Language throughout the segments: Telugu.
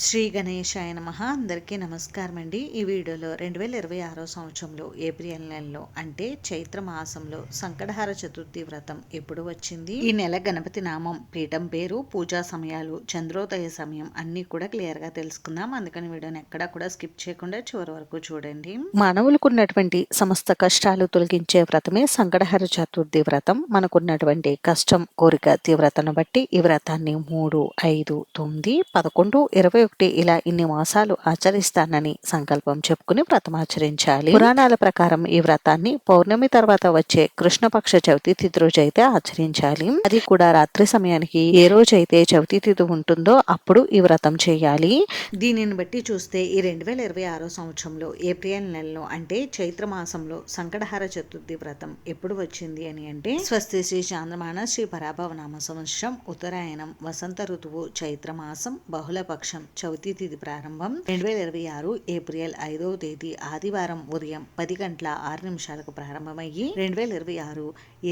శ్రీ గణేశాయ నమః. అందరికీ నమస్కారం అండి. ఈ వీడియోలో 2026 సంవత్సరంలో ఏప్రిల్ నెలలో అంటే చైత్ర మాసంలో సంకటహార చతుర్థి వ్రతం ఎప్పుడు వచ్చింది, ఈ నెల గణపతి నామం, పీఠం పేరు, పూజా సమయాలు, చంద్రోదయ సమయం అన్ని కూడా క్లియర్ గా తెలుసుకుందాం. అందుకని వీడియోని ఎక్కడా కూడా స్కిప్ చేయకుండా చివరి వరకు చూడండి. మానవులకు ఉన్నటువంటి సమస్త కష్టాలు తొలగించే వ్రతమే సంకటహార చతుర్థి వ్రతం. మనకున్నటువంటి కష్టం, కోరిక తీవ్రతను బట్టి ఈ వ్రతాన్ని 3, 5, 9, 11, 21 ఇలా ఇన్ని మాసాలు ఆచరిస్తానని సంకల్పం చెప్పుకుని వ్రతం ఆచరించాలి. పురాణాల ప్రకారం ఈ వ్రతాన్ని పౌర్ణమి తర్వాత వచ్చే కృష్ణపక్ష చవితి తిథి రోజు అయితే ఆచరించాలి. అది కూడా రాత్రి సమయానికి ఏ రోజైతే చవితి తిథి ఉంటుందో అప్పుడు ఈ వ్రతం చేయాలి. దీనిని బట్టి చూస్తే ఈ 2026 సంవత్సరంలో ఏప్రిల్ నెలలో అంటే చైత్ర మాసంలో సంకటహార చతుర్థి వ్రతం ఎప్పుడు వచ్చింది అని అంటే స్వస్తి శ్రీ చాంద్రమాన శ్రీ పరాభవ నామ సంవత్సరం ఉత్తరాయణం వసంత ఋతువు చైత్రమాసం బహుళపక్షం చవితి తిథి ప్రారంభం 2026 ఏప్రిల్ 5వ తేదీ ఆదివారం ఉదయం 10:06 ప్రారంభమయ్యి 2026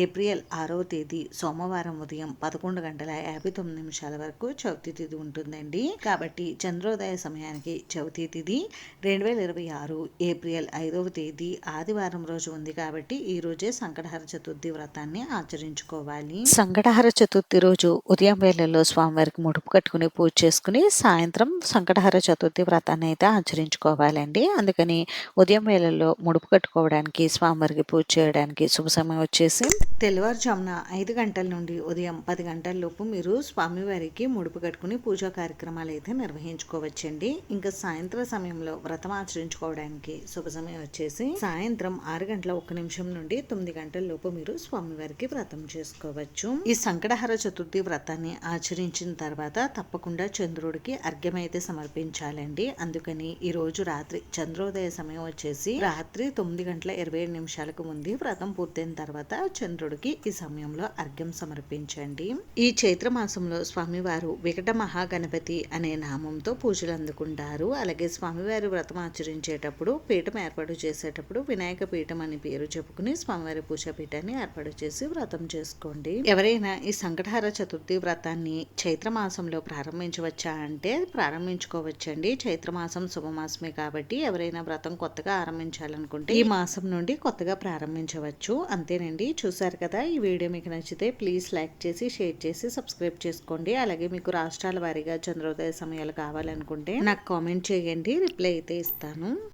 ఏప్రిల్ 6వ తేదీ సోమవారం ఉదయం 11:59 వరకు చవితి తిథి ఉంటుందండి. కాబట్టి చంద్రోదయ సమయానికి చవితి తిథి 2026 ఏప్రిల్ 5వ తేదీ ఆదివారం రోజు ఉంది. కాబట్టి ఈ రోజే సంకటహార చతుర్థి వ్రతాన్ని ఆచరించుకోవాలి. సంకటహార చతుర్థి రోజు ఉదయం వేళల్లో స్వామివారికి ముడుపు కట్టుకుని పూజ చేసుకుని సాయంత్రం సంకటహార చతుర్థి వ్రతాన్ని అయితే ఆచరించుకోవాలండి. అందుకని ఉదయం వేళల్లో ముడుపు కట్టుకోవడానికి, స్వామివారికి పూజ చేయడానికి శుభ సమయం వచ్చేసి తెల్లవారుజామున 5 గంటల నుండి ఉదయం 10 గంటల లోపు మీరు స్వామివారికి ముడుపు కట్టుకుని పూజా కార్యక్రమాలు అయితే నిర్వహించుకోవచ్చండి. ఇంకా సాయంత్రం సమయంలో వ్రతం ఆచరించుకోవడానికి శుభ సమయం వచ్చేసి సాయంత్రం 6:01 నుండి 9 గంటల లోపు మీరు స్వామివారికి వ్రతం చేసుకోవచ్చు. ఈ సంకటహార చతుర్థి వ్రతాన్ని ఆచరించిన తర్వాత తప్పకుండా చంద్రుడికి అర్ఘ్యం అయితే సమర్పించాలండి. అందుకని ఈ రోజు రాత్రి చంద్రోదయ సమయం వచ్చేసి రాత్రి 9:27 ముందు వ్రతం పూర్తయిన తర్వాత చంద్రుడికి ఈ సమయంలో అర్ఘ్యం సమర్పించండి. ఈ చైత్ర మాసంలో స్వామివారు వికట మహాగణపతి అనే నామంతో పూజలు అందుకుంటారు. అలాగే స్వామివారి వ్రతం ఆచరించేటప్పుడు పీఠం ఏర్పాటు చేసేటప్పుడు వినాయక పీఠం అని పేరు చెప్పుకుని స్వామివారి పూజా పీఠాన్ని ఏర్పాటు చేసి వ్రతం చేసుకోండి. ఎవరైనా ఈ సంకటహార చతుర్థి వ్రతాన్ని చైత్ర మాసంలో ప్రారంభించవచ్చా అంటే ప్రారంభించుకోవచ్చండి. చైత్రమాసం శుభమాసమే కాబట్టి ఎవరైనా వ్రతం కొత్తగా ఆరంభించాలనుకుంటే ఈ మాసం నుండి కొత్తగా ప్రారంభించవచ్చు. అంతేనండి. చూసారు కదా, ఈ వీడియో మీకు నచ్చితే ప్లీజ్ లైక్ చేసి, షేర్ చేసి, సబ్స్క్రైబ్ చేసుకోండి. అలాగే మీకు రాష్ట్రాల వారీగా చంద్రోదయ సమయాలు కావాలనుకుంటే నాకు కామెంట్ చేయండి, రిప్లై అయితే ఇస్తాను.